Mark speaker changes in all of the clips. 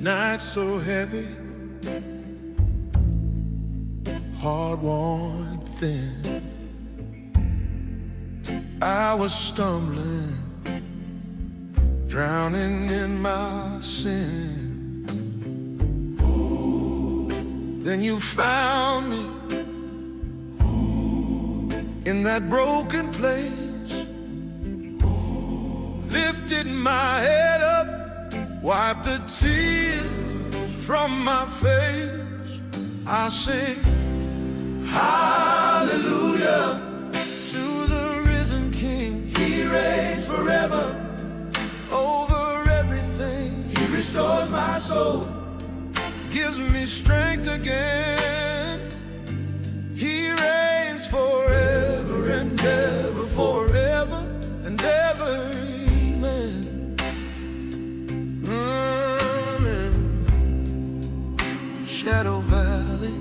Speaker 1: Night so heavy, heart worn thin. I was stumbling, drowning in my sin. Then you found me in that broken place, lifted my head up, wiped the tears from my face. I sing hallelujah to the risen King. He reigns forever over everything. He restores my soul, gives me strength again. He reigns forever and ever, forever and ever. Amen. Amen. Shadow Valley,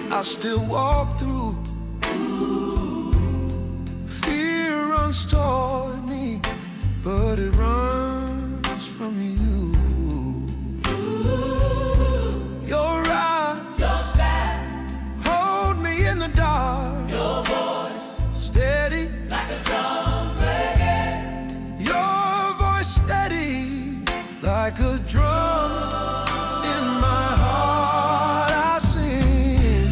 Speaker 1: I still walk through. Fear runs toward me, but it runs from you. Your rod, your staff, hold me in the dark. Your voice, steady like a drum breaking. Your voice steady like a drum. In my heart I sing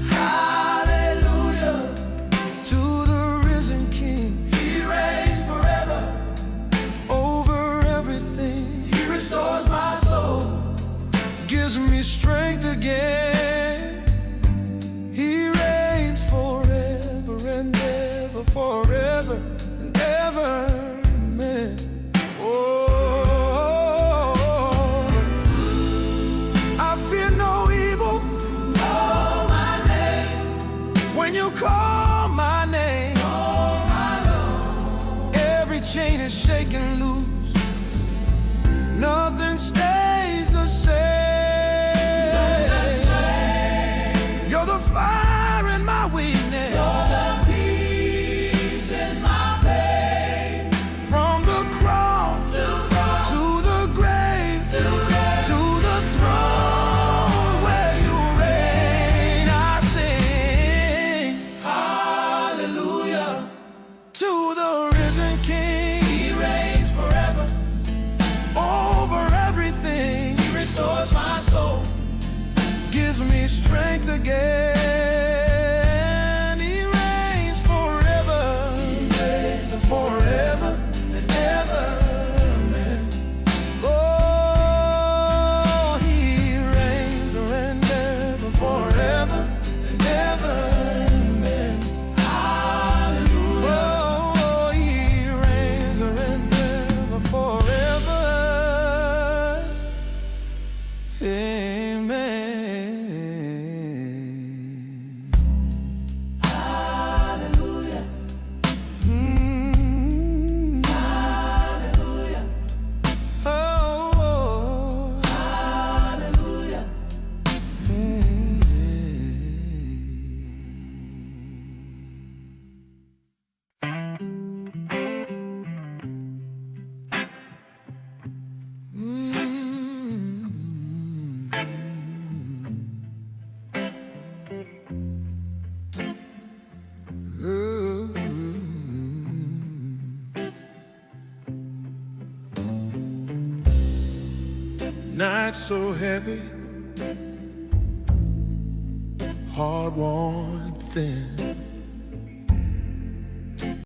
Speaker 1: hallelujah to the risen King. He reigns forever over everything. He restores my soul, gives me strength again. He reigns forever and ever, forever and ever. Amen. Oh, I fear no evil. Call my name. When you call my name, call my Lord. Every chain is shaken loose. Nothing stays the same. You're the fire in my weakness. You're the peace in my pain. From the cross to the grave, to the throne where you reign, I sing hallelujah to the risen King. He reigns forever over everything. He restores my soul, gives me strength again. He reigns forever, forever and ever. Amen. Oh, he reigns and ever, forever and ever. Amen. Hallelujah. Oh, he reigns and ever, forever. Amen. Hallelujah. Hallelujah. Oh, hallelujah. Night so heavy, heart worn thin.